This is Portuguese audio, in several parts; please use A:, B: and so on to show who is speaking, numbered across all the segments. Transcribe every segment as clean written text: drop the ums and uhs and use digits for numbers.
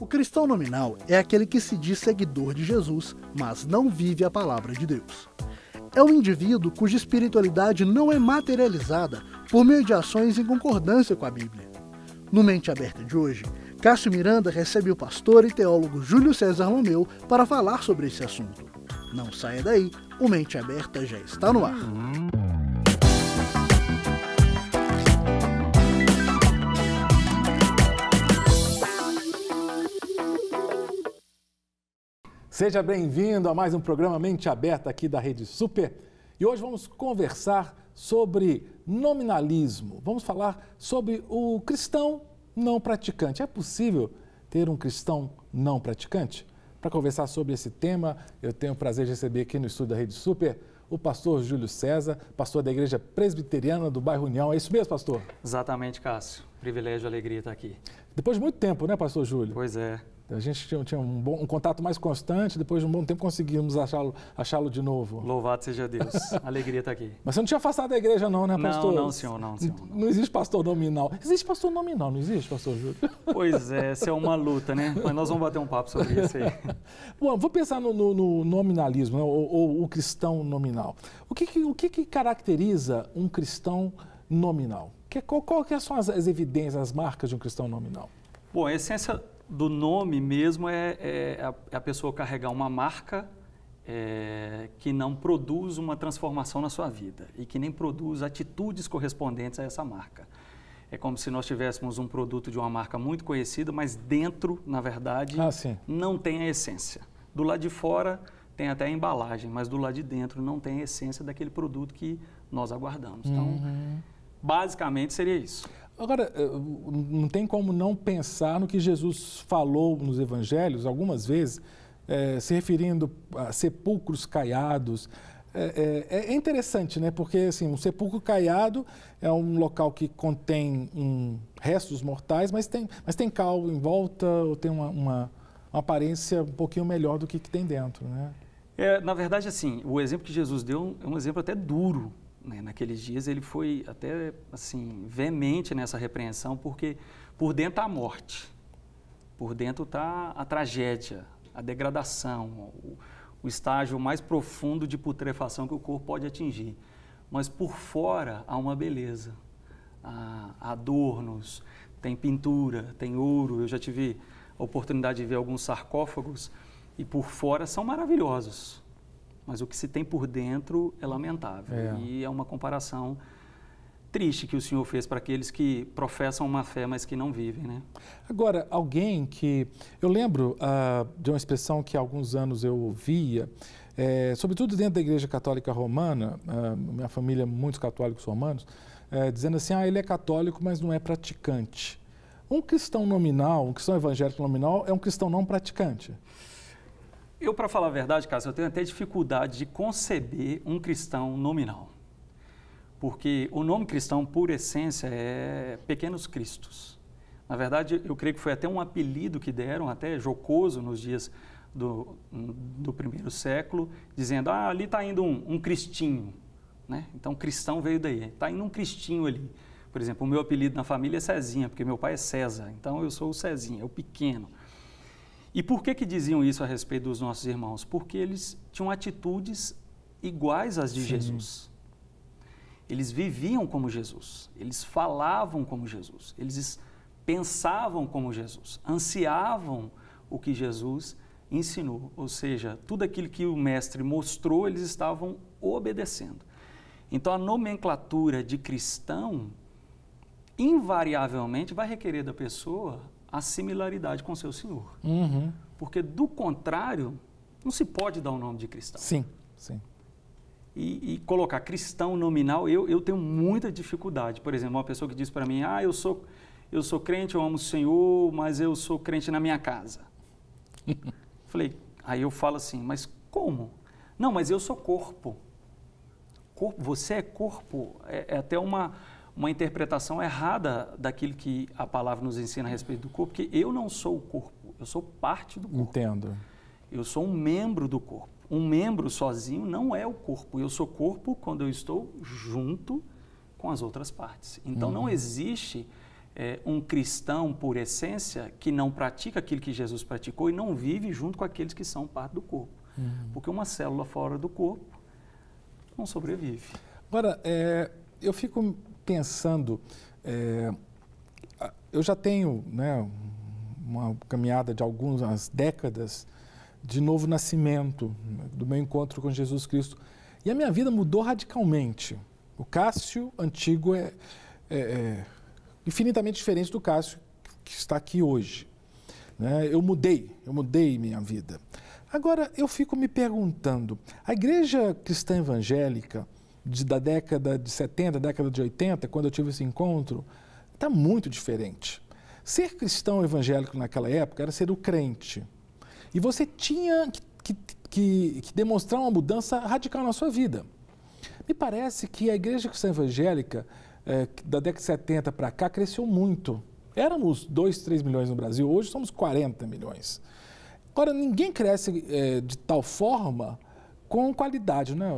A: O cristão nominal é aquele que se diz seguidor de Jesus, mas não vive a palavra de Deus. É um indivíduo cuja espiritualidade não é materializada por meio de ações em concordância com a Bíblia. No Mente Aberta de hoje, Cássio Miranda recebe o pastor e teólogo Júlio César Romeu para falar sobre esse assunto. Não saia daí, o Mente Aberta já está no ar.
B: Seja bem-vindo a mais um programa Mente Aberta aqui da Rede Super. E hoje vamos conversar sobre nominalismo. Vamos falar sobre o cristão não praticante. É possível ter um cristão não praticante? Para conversar sobre esse tema, eu tenho o prazer de receber aqui no estúdio da Rede Super o pastor Júlio César, pastor da Igreja Presbiteriana do bairro União. É isso mesmo, pastor?
C: Exatamente, Cássio. Privilégio e alegria estar aqui.
B: Depois de muito tempo, né, pastor Júlio?
C: Pois é.
B: A gente tinha um contato mais constante, depois de um bom tempo conseguimos achá-lo de novo.
C: Louvado seja Deus. Alegria estar aqui.
B: Mas você não tinha afastado da igreja não, né, pastor?
C: Não, senhor.
B: Não existe pastor nominal. Existe pastor nominal, não existe, pastor Júlio? Pois
C: é, essa é uma luta, né? Mas nós vamos bater um papo sobre isso aí.
B: Bom, vou pensar no nominalismo, né? ou o cristão nominal. O que caracteriza um cristão nominal? Qual são as evidências, as marcas de um cristão nominal?
C: Bom, a essência do nome mesmo é a pessoa carregar uma marca que não produz uma transformação na sua vida e que nem produz atitudes correspondentes a essa marca. É como se nós tivéssemos um produto de uma marca muito conhecida, mas dentro, na verdade, não tem a essência. Do lado de fora tem até a embalagem, mas do lado de dentro não tem a essência daquele produto que nós aguardamos. Então, basicamente seria isso.
B: Agora, não tem como não pensar no que Jesus falou nos evangelhos, algumas vezes, se referindo a sepulcros caiados. É interessante, né? Porque assim, um sepulcro caiado é um local que contém restos mortais, mas tem cal em volta, ou tem uma aparência um pouquinho melhor do que tem dentro, né?
C: Na verdade, assim, o exemplo que Jesus deu é um exemplo até duro. Naqueles dias ele foi até assim veemente nessa repreensão, porque por dentro está a morte, por dentro está a tragédia, a degradação, o estágio mais profundo de putrefação que o corpo pode atingir. Mas por fora há uma beleza, há adornos, tem pintura, tem ouro. Eu já tive a oportunidade de ver alguns sarcófagos e por fora são maravilhosos. Mas o que se tem por dentro é lamentável. E é uma comparação triste que o Senhor fez para aqueles que professam uma fé, mas que não vivem, né?
B: Agora, alguém que... Eu lembro de uma expressão que há alguns anos eu ouvia, sobretudo dentro da Igreja Católica Romana, minha família, muitos católicos romanos, dizendo assim, ele é católico, mas não é praticante. Um cristão nominal, um cristão evangélico nominal, é um cristão não praticante.
C: Eu, para falar a verdade, Cássio, eu tenho até dificuldade de conceber um cristão nominal. Porque o nome cristão, por essência, é pequenos cristos. Na verdade, eu creio que foi até um apelido que deram, até jocoso nos dias do primeiro século, dizendo, ali está indo um cristinho, né? Então, cristão veio daí, está indo um cristinho ali. Por exemplo, o meu apelido na família é Cezinha, porque meu pai é César, então eu sou o Cezinha, o pequeno. E por que diziam isso a respeito dos nossos irmãos? Porque eles tinham atitudes iguais às de Jesus. Eles viviam como Jesus, eles falavam como Jesus, eles pensavam como Jesus, ansiavam o que Jesus ensinou. Ou seja, tudo aquilo que o mestre mostrou, eles estavam obedecendo. Então, a nomenclatura de cristão, invariavelmente, vai requerer da pessoa a similaridade com seu Senhor. Porque, do contrário, não se pode dar o nome de cristão.
B: Sim.
C: E colocar cristão nominal, eu tenho muita dificuldade. Por exemplo, uma pessoa que diz para mim, eu sou crente, eu amo o Senhor, mas eu sou crente na minha casa. Aí eu falo assim, mas como? Não, mas eu sou corpo. Você é corpo? É até uma interpretação errada daquilo que a palavra nos ensina a respeito do corpo, porque eu não sou o corpo, eu sou parte do corpo.
B: Entendo.
C: Eu sou um membro do corpo. Um membro sozinho não é o corpo. Eu sou corpo quando eu estou junto com as outras partes. Então, não existe um cristão por essência que não pratica aquilo que Jesus praticou e não vive junto com aqueles que são parte do corpo. Porque uma célula fora do corpo não sobrevive.
B: Agora, eu fico pensando, eu já tenho, né, uma caminhada de algumas décadas de novo nascimento, do meu encontro com Jesus Cristo. E a minha vida mudou radicalmente. O Cássio antigo é infinitamente diferente do Cássio que está aqui hoje. Né? Eu mudei minha vida. Agora, eu fico me perguntando, a igreja cristã evangélica da década de 70, década de 80, quando eu tive esse encontro, está muito diferente. Ser cristão evangélico naquela época era ser o crente. E você tinha que demonstrar uma mudança radical na sua vida. Me parece que a igreja cristã evangélica, da década de 70 para cá, cresceu muito. Éramos 2, 3 milhões no Brasil, hoje somos 40 milhões. Agora, ninguém cresce de tal forma com qualidade, né,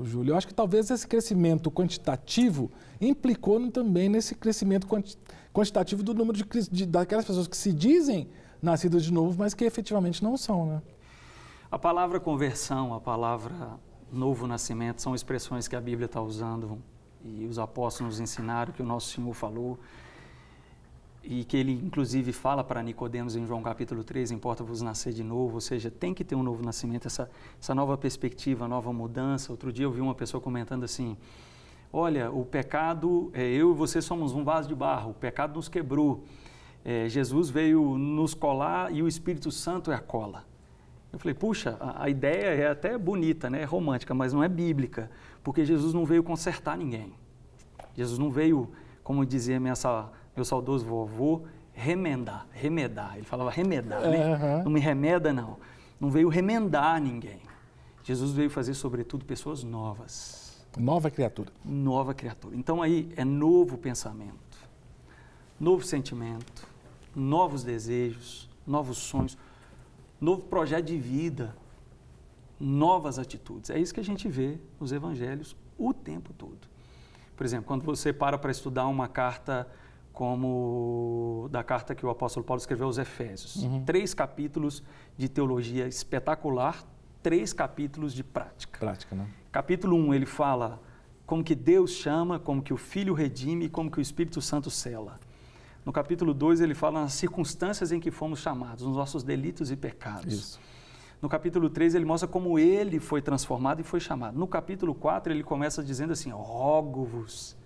B: Júlio? Eu acho que talvez esse crescimento quantitativo implicou também nesse crescimento quantitativo do número daquelas pessoas que se dizem nascidas de novo, mas que efetivamente não são, né?
C: A palavra conversão, a palavra novo nascimento são expressões que a Bíblia está usando e os apóstolos nos ensinaram, que o nosso Senhor falou e que ele inclusive fala para Nicodemos em João capítulo 3, importa-vos nascer de novo, ou seja, tem que ter um novo nascimento, essa nova perspectiva, nova mudança. Outro dia eu vi uma pessoa comentando assim, olha, o pecado, eu e você somos um vaso de barro, o pecado nos quebrou, Jesus veio nos colar e o Espírito Santo é a cola. Eu falei, puxa, a ideia é até bonita, né? É romântica, mas não é bíblica, porque Jesus não veio consertar ninguém. Jesus não veio, como dizia meu saudoso vovô, remedar. Ele falava remedar, né? Não me remeda, não. Não veio remendar ninguém. Jesus veio fazer, sobretudo, pessoas novas.
B: Nova criatura.
C: Nova criatura. Então aí é novo pensamento, novo sentimento, novos desejos, novos sonhos, novo projeto de vida, novas atitudes. É isso que a gente vê nos evangelhos o tempo todo. Por exemplo, quando você para estudar uma carta como da carta que o apóstolo Paulo escreveu aos Efésios, 3 capítulos de teologia espetacular, 3 capítulos de prática.
B: Prática, né?
C: Capítulo 1, ele fala como que Deus chama, como que o Filho redime, como que o Espírito Santo sela. No capítulo 2, ele fala nas circunstâncias em que fomos chamados, nos nossos delitos e pecados.
B: Isso.
C: No capítulo 3, ele mostra como ele foi transformado e foi chamado. No capítulo 4, ele começa dizendo assim, rogo-vos.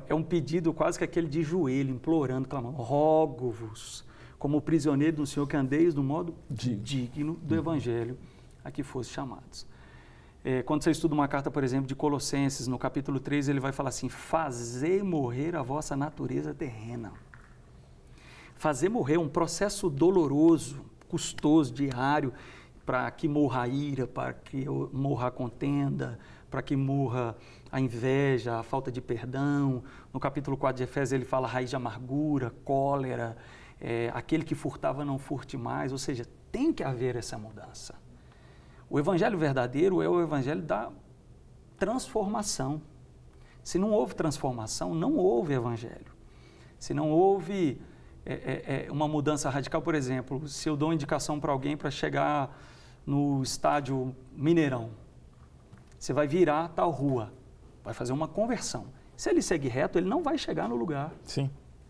C: É um pedido quase que aquele de joelho, implorando, clamando, rogo-vos, como prisioneiro do Senhor, que andeis do modo digno do Evangelho a que fosse chamados. Quando você estuda uma carta, por exemplo, de Colossenses, no capítulo 3, ele vai falar assim, fazei morrer a vossa natureza terrena. Fazer morrer é um processo doloroso, custoso, diário, para que morra a ira, para que morra a contenda, para que morra a inveja, a falta de perdão. No capítulo 4 de Efésios, ele fala raiz de amargura, cólera, aquele que furtava não furte mais, ou seja, tem que haver essa mudança. O evangelho verdadeiro é o evangelho da transformação. Se não houve transformação, não houve evangelho. Se não houve uma mudança radical, por exemplo, se eu dou indicação para alguém para chegar no estádio Mineirão, você vai virar tal rua, vai fazer uma conversão. Se ele seguir reto, ele não vai chegar no lugar.
B: Sim.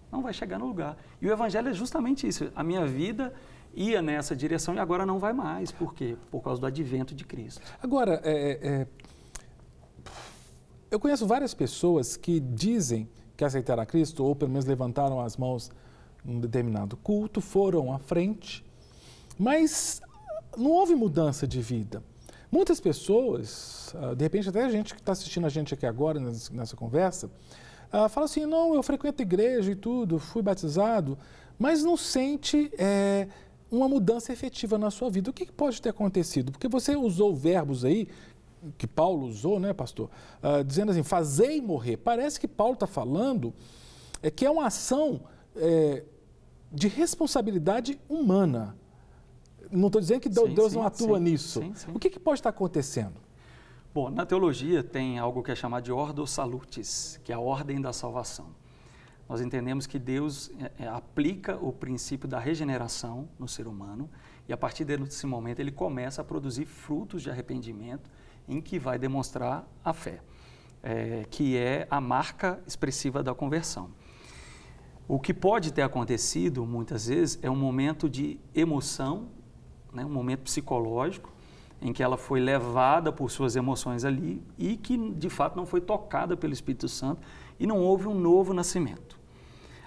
C: Não vai chegar no lugar. E o evangelho é justamente isso. A minha vida ia nessa direção e agora não vai mais. Por quê? Por causa do advento de Cristo.
B: Agora, eu conheço várias pessoas que dizem que aceitaram a Cristo, ou pelo menos levantaram as mãos num determinado culto, foram à frente, mas não houve mudança de vida. Muitas pessoas, de repente até a gente que está assistindo a gente aqui agora nessa conversa, fala assim, não, eu frequento a igreja e tudo, fui batizado, mas não sente uma mudança efetiva na sua vida. O que pode ter acontecido? Porque você usou verbos aí, que Paulo usou, né, pastor? Dizendo assim, fazei morrer. Parece que Paulo está falando que é uma ação de responsabilidade humana. Não estou dizendo que Deus não atua nisso. Sim. O que pode estar acontecendo?
C: Bom, na teologia tem algo que é chamado de ordo salutis, que é a ordem da salvação. Nós entendemos que Deus aplica o princípio da regeneração no ser humano e a partir desse momento ele começa a produzir frutos de arrependimento em que vai demonstrar a fé, que é a marca expressiva da conversão. O que pode ter acontecido muitas vezes é um momento de emoção, né, um momento psicológico, em que ela foi levada por suas emoções ali e que de fato não foi tocada pelo Espírito Santo e não houve um novo nascimento.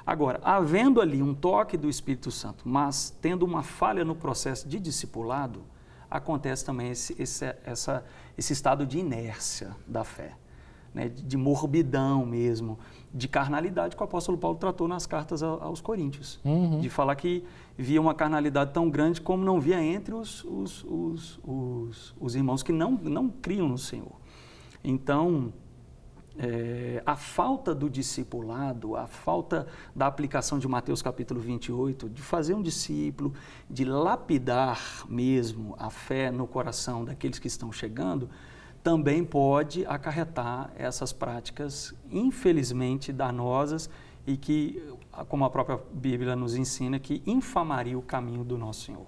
C: Agora, havendo ali um toque do Espírito Santo, mas tendo uma falha no processo de discipulado, acontece também esse estado de inércia da fé, né? De morbidão mesmo, de carnalidade que o apóstolo Paulo tratou nas cartas aos Coríntios. De falar que via uma carnalidade tão grande como não via entre os irmãos que não criam no Senhor. Então, a falta do discipulado, a falta da aplicação de Mateus capítulo 28, de fazer um discípulo, de lapidar mesmo a fé no coração daqueles que estão chegando, também pode acarretar essas práticas, infelizmente, danosas e que, como a própria Bíblia nos ensina, que infamaria o caminho do nosso Senhor.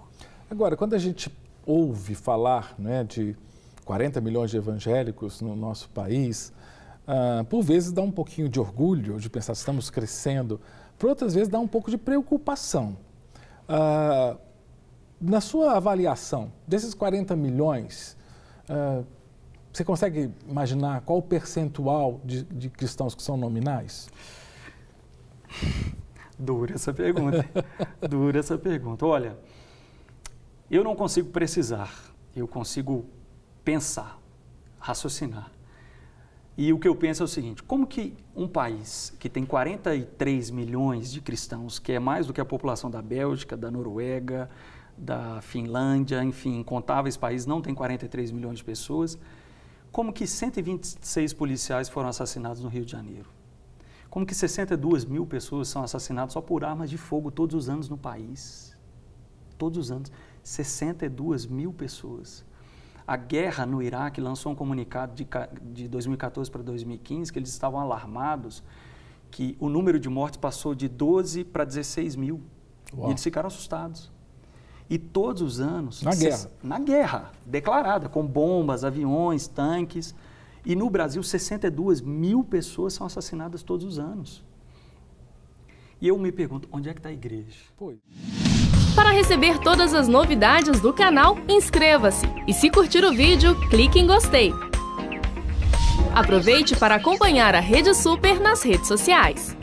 B: Agora, quando a gente ouve falar, né, de 40 milhões de evangélicos no nosso país, por vezes dá um pouquinho de orgulho de pensar que estamos crescendo, por outras vezes dá um pouco de preocupação. Na sua avaliação, desses 40 milhões, você consegue imaginar qual o percentual de cristãos que são nominais?
C: Dura essa pergunta. Dura essa pergunta. Olha, eu não consigo precisar, eu consigo pensar, raciocinar. E o que eu penso é o seguinte, como que um país que tem 43 milhões de cristãos, que é mais do que a população da Bélgica, da Noruega, da Finlândia, enfim, incontáveis países, não tem 43 milhões de pessoas, como que 126 policiais foram assassinados no Rio de Janeiro? Como que 62 mil pessoas são assassinadas só por armas de fogo todos os anos no país? Todos os anos, 62 mil pessoas. A guerra no Iraque lançou um comunicado de 2014 para 2015 que eles estavam alarmados que o número de mortes passou de 12 para 16 mil. Uau. E eles ficaram assustados. E todos os anos... Na guerra, declarada, com bombas, aviões, tanques. E no Brasil, 62 mil pessoas são assassinadas todos os anos. E eu me pergunto, onde é que está a igreja?
D: Para receber todas as novidades do canal, inscreva-se. E se curtir o vídeo, clique em gostei. Aproveite para acompanhar a Rede Super nas redes sociais.